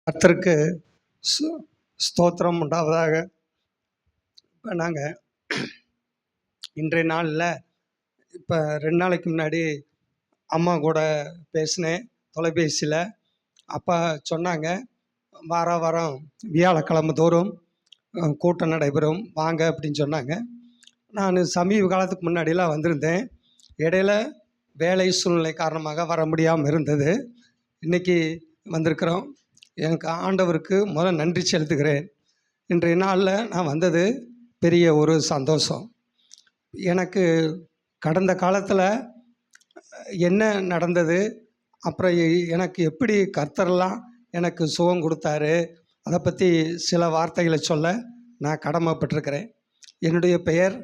கர்த்தருக்கு ஸ்தோத்திரம் உண்டாவதாக. இப்போ நாங்கள் இன்றைய நாளில் இப்போ 2 நாளைக்கு முன்னாடி அம்மா கூட பேசினேன் தொலைபேசியில். அப்போ சொன்னாங்க, வாரம் வியாழக்கிழமை தோறும் கூட்டம் நடைபெறும் வாங்க அப்படின்னு சொன்னாங்க. நான் சமீப காலத்துக்கு முன்னாடிலாம் வந்திருந்தேன். இடையில வேலை சூழ்நிலை காரணமாக வர முடியாமல் இருந்தது. இன்றைக்கி வந்திருக்கிறோம். எனக்கு ஆண்டவருக்கு நன்றி செலுத்துகிறேன். இன்றைய நாளில் நான் வந்தது பெரிய ஒரு சந்தோஷம். எனக்கு கடந்த காலத்தில் என்ன நடந்தது, அப்புறம் எனக்கு எப்படி கர்த்தரெல்லாம் எனக்கு சுகம் கொடுத்தாரு, அதை பற்றி சில வார்த்தைகளை சொல்ல நான் கடமைப்பட்டிருக்கிறேன். என்னுடைய பெயர்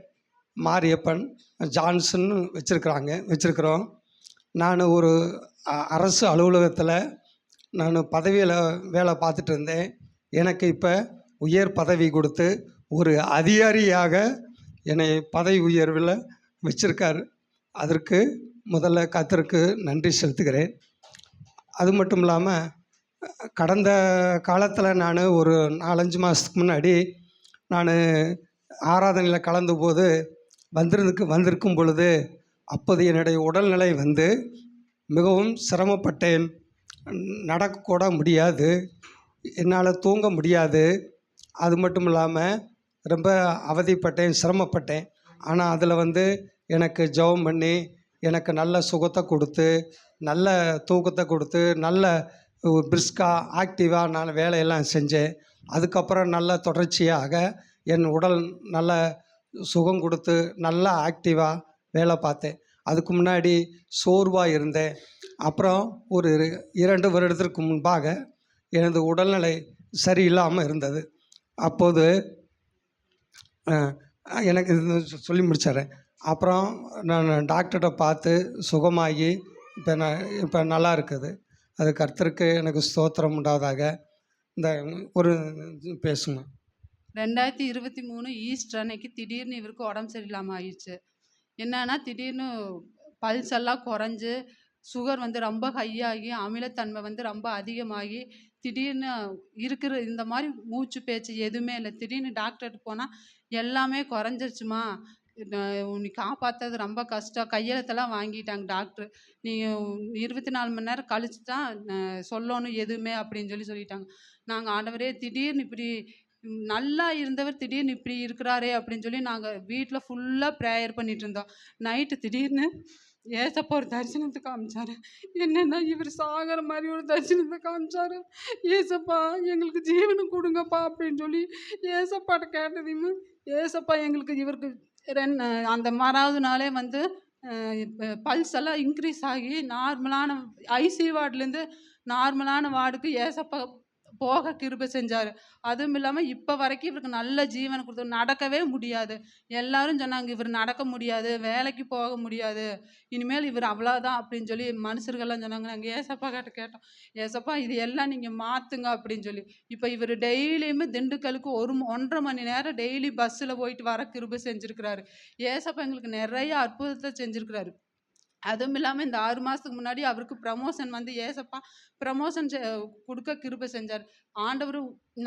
மாரியப்பன் ஜான்சன் வச்சுருக்கிறோம். நான் ஒரு அரசு அலுவலகத்தில் நான் பதவியில் வேலை பார்த்துட்டு இருந்தேன். எனக்கு இப்போ உயர் பதவி கொடுத்து ஒரு அதிகாரியாக என்னை பதவி உயர்வில் வச்சுருக்காரு. அதற்கு முதல்ல கர்த்தருக்கு நன்றி செலுத்துகிறேன். அது மட்டும் இல்லாமல் கடந்த காலத்தில் நான் ஒரு 4-5 மாதத்துக்கு முன்னாடி நான் ஆராதனையில் கலந்த போது வந்திருக்கும் பொழுது அப்போது என்னுடைய உடல்நிலை மிகவும் சிரமப்பட்டேன். நடக்கக்கூட முடியாது, என்னால் தூங்க முடியாது. அது மட்டும் இல்லாமல் ரொம்ப அவதிப்பட்டேன், சிரமப்பட்டேன். ஆனால் அதில் எனக்கு ஜெபம் பண்ணி எனக்கு நல்ல சுகத்தை கொடுத்து, நல்ல தூக்கத்தை கொடுத்து, நல்ல பிரிஸ்காக ஆக்டிவாக நான் வேலையெல்லாம் செஞ்சேன். அதுக்கப்புறம் நல்ல தொடர்ச்சியாக என் உடல் நல்ல சுகம் கொடுத்து நல்லா ஆக்டிவாக வேலை பார்த்தேன். அதுக்கு முன்னாடி சோர்வாக இருந்தேன். அப்புறம் ஒரு 2 வருடத்திற்கு முன்பாக எனது உடல்நிலை சரியில்லாமல் இருந்தது. அப்போது எனக்கு சொல்லி முடிச்சிடுறேன். அப்புறம் நான் டாக்டர்கிட்ட பார்த்து சுகமாகி இப்போ நல்லா இருக்குது. அது கர்த்தருக்கு எனக்கு ஸ்தோத்திரம் உண்டாவதாக. இந்த ஒரு பேசுங்க. 2023 ஈஸ்டர் அன்னைக்கு திடீர்னு இவருக்கு உடம்பு சரியில்லாமல் ஆயிடுச்சு. என்னன்னா, திடீர்னு பல்ஸ் எல்லாம் குறைஞ்சு, சுகர் ரொம்ப ஹையாகி, அமிலத்தன்மை ரொம்ப அதிகமாகி, திடீர்னு இருக்கிற இந்த மாதிரி மூச்சு பேச்சு எதுவுமே இல்லை. திடீர்னு டாக்டர்கிட்ட போனால் எல்லாமே குறைஞ்சிருச்சுமா, உன்னை காப்பாற்றுறது ரொம்ப கஷ்டம், கையெழுத்தெல்லாம் வாங்கிட்டாங்க டாக்டர். நீங்கள் 24 மணி நேரம் கழிச்சு தான் சொல்லணும் எதுவுமே அப்படின்னு சொல்லிட்டாங்க. நாங்கள் ஆண்டவரே, திடீர்னு இப்படி நல்லா இருந்தவர் திடீர்னு இப்படி இருக்கிறாரே அப்படின்னு சொல்லி நாங்கள் வீட்டில் ஃபுல்லாக ப்ரேயர் பண்ணிட்டு இருந்தோம். நைட்டு திடீர்னு ஏசப்பா ஒரு தரிசனத்தை காமிச்சார். என்னென்னா, இவர் சாகிற மாதிரி ஒரு தரிசனத்தை காமிச்சார். ஏசப்பா எங்களுக்கு ஜீவனை கொடுங்கப்பா அப்படின்னு சொல்லி ஏசப்பாட்ட கேட்டதையுமே, ஏசப்பா எங்களுக்கு இவருக்கு அந்த 6வது நாளே பல்ஸ் எல்லாம் இன்க்ரீஸ் ஆகி நார்மலான ஐசி வார்டுலேருந்து நார்மலான வார்டுக்கு ஏசப்பா போக கிருபை செஞ்சார். அதுவும் இல்லாமல் இப்போ வரைக்கும் இவருக்கு நல்ல ஜீவனை கொடுத்து, நடக்கவே முடியாது. எல்லாரும் சொன்னாங்க, இவர் நடக்க முடியாது, வேலைக்கு போக முடியாது, இனிமேல் இவர் அவ்வளோதான் அப்படின்னு சொல்லி மனுஷர்கள்லாம் சொன்னாங்க. நாங்கள் ஏசப்பா கிட்ட கேட்டோம், ஏசப்பா இது எல்லாம் நீங்கள் மாற்றுங்க அப்படின்னு சொல்லி. இப்போ இவர் டெய்லியுமே திண்டுக்கலுக்கு 1.5 மணி நேரம் டெய்லி பஸ்ஸில் போயிட்டு வர கிருபை செஞ்சுருக்கிறாரு. ஏசப்பா எங்களுக்கு நிறைய அற்புதத்தை செஞ்சுருக்கிறாரு. அதுவும் இல்லாமல் இந்த 6 மாதத்துக்கு முன்னாடி அவருக்கு ப்ரமோஷன் ஏசப்பா ப்ரமோஷன் கொடுக்க கிருபை செஞ்சார்.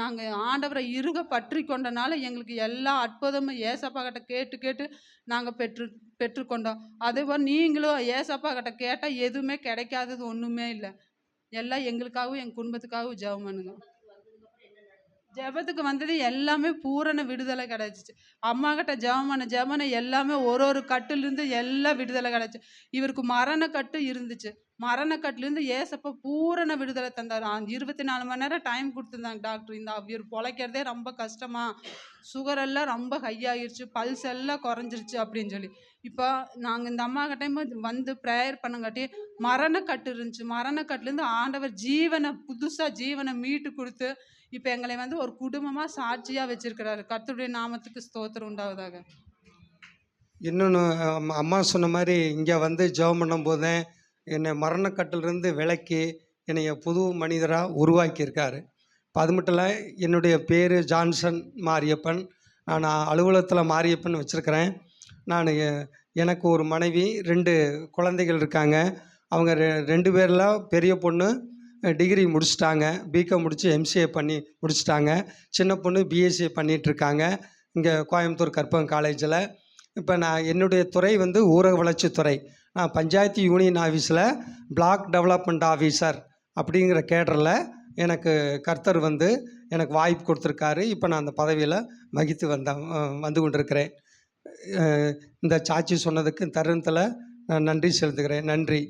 நாங்கள் ஆண்டவரை இறுக பற்றி கொண்டனால எங்களுக்கு எல்லா அற்புதமும் ஏசப்பா கிட்ட கேட்டு கேட்டு நாங்கள் பெற்றுக்கொண்டோம். அதேபோல் நீங்களும் ஏசப்பா கிட்ட கேட்டால் எதுவுமே கிடைக்காதது ஒன்றுமே இல்லை. எல்லாம் எங்களுக்காகவும் எங்கள் குடும்பத்துக்காகவும் ஜெபம் பண்ணுங்க. ஜெபத்துக்கு எல்லாமே பூரண விடுதலை கிடச்சிச்சு. அம்மா கிட்ட ஜெபம் எல்லாமே ஒரு கட்டுலேருந்து எல்லாம் விடுதலை கிடச்சி. இவருக்கு மரணக்கட்டு இருந்துச்சு. மரணக்கட்டுலேருந்து ஏசப்பா பூரண விடுதலை தந்தார். 24 மணி நேரம் டைம் கொடுத்துருந்தாங்க டாக்டர். இவர் பொழைக்கிறதே ரொம்ப கஷ்டமா, சுகர் எல்லாம் ரொம்ப ஹையாகிருச்சு, பல்ஸ் எல்லாம் குறைஞ்சிருச்சு அப்படின்னு சொல்லி. இப்போ நாங்கள் இந்த அம்மா கிட்ட ப்ரேயர் பண்ணங்காட்டி மரணக்கட்டு இருந்துச்சு. மரணக்கட்டுலேருந்து ஆண்டவர் புதுசாக ஜீவனை மீட்டு கொடுத்து இப்போ எங்களை ஒரு குடும்பமாக சாட்சியாக வச்சிருக்கிறாரு. கர்த்தருடைய நாமத்துக்கு ஸ்தோத்திரம் உண்டாவதாக. இன்னொன்று, அம்மா சொன்ன மாதிரி இங்கே ஜெபம் பண்ணும் போதே என்னை மரணக்கட்டிலிருந்து விலக்கி என்னை புது மனிதராக உருவாக்கியிருக்காரு. இப்போ அது மட்டும் இல்லை, என்னுடைய பேர் ஜான்சன் மாரியப்பன். நான் அலுவலகத்தில் மாரியப்பன் வச்சுருக்கிறேன். எனக்கு ஒரு மனைவி, 2 குழந்தைகள் இருக்காங்க. அவங்க 2 பேரில் பெரிய பொண்ணு டிகிரி முடிச்சிட்டாங்க. பிகாம் முடித்து எம்சிஏ பண்ணி முடிச்சிட்டாங்க. சின்ன பொண்ணு பிஎஸ்சி பண்ணிகிட்ருக்காங்க இங்கே கோயம்புத்தூர் கற்பகம் காலேஜில். இப்போ நான் என்னுடைய துறை வந்து ஊரக வளர்ச்சித்துறை. நான் பஞ்சாயத்து யூனியன் ஆஃபீஸில் பிளாக் டெவலப்மெண்ட் ஆஃபீஸர் அப்படிங்கிற கேடரில் எனக்கு கர்த்தர் வந்து எனக்கு வாய்ப்பு கொடுத்துருக்காரு. இப்போ நான் அந்த பதவியில் வகித்து வந்து கொண்டிருக்கிறேன். இந்த சாட்சி சொன்னதுக்கு தருணத்தில் நான் நன்றி செலுத்துகிறேன். நன்றி.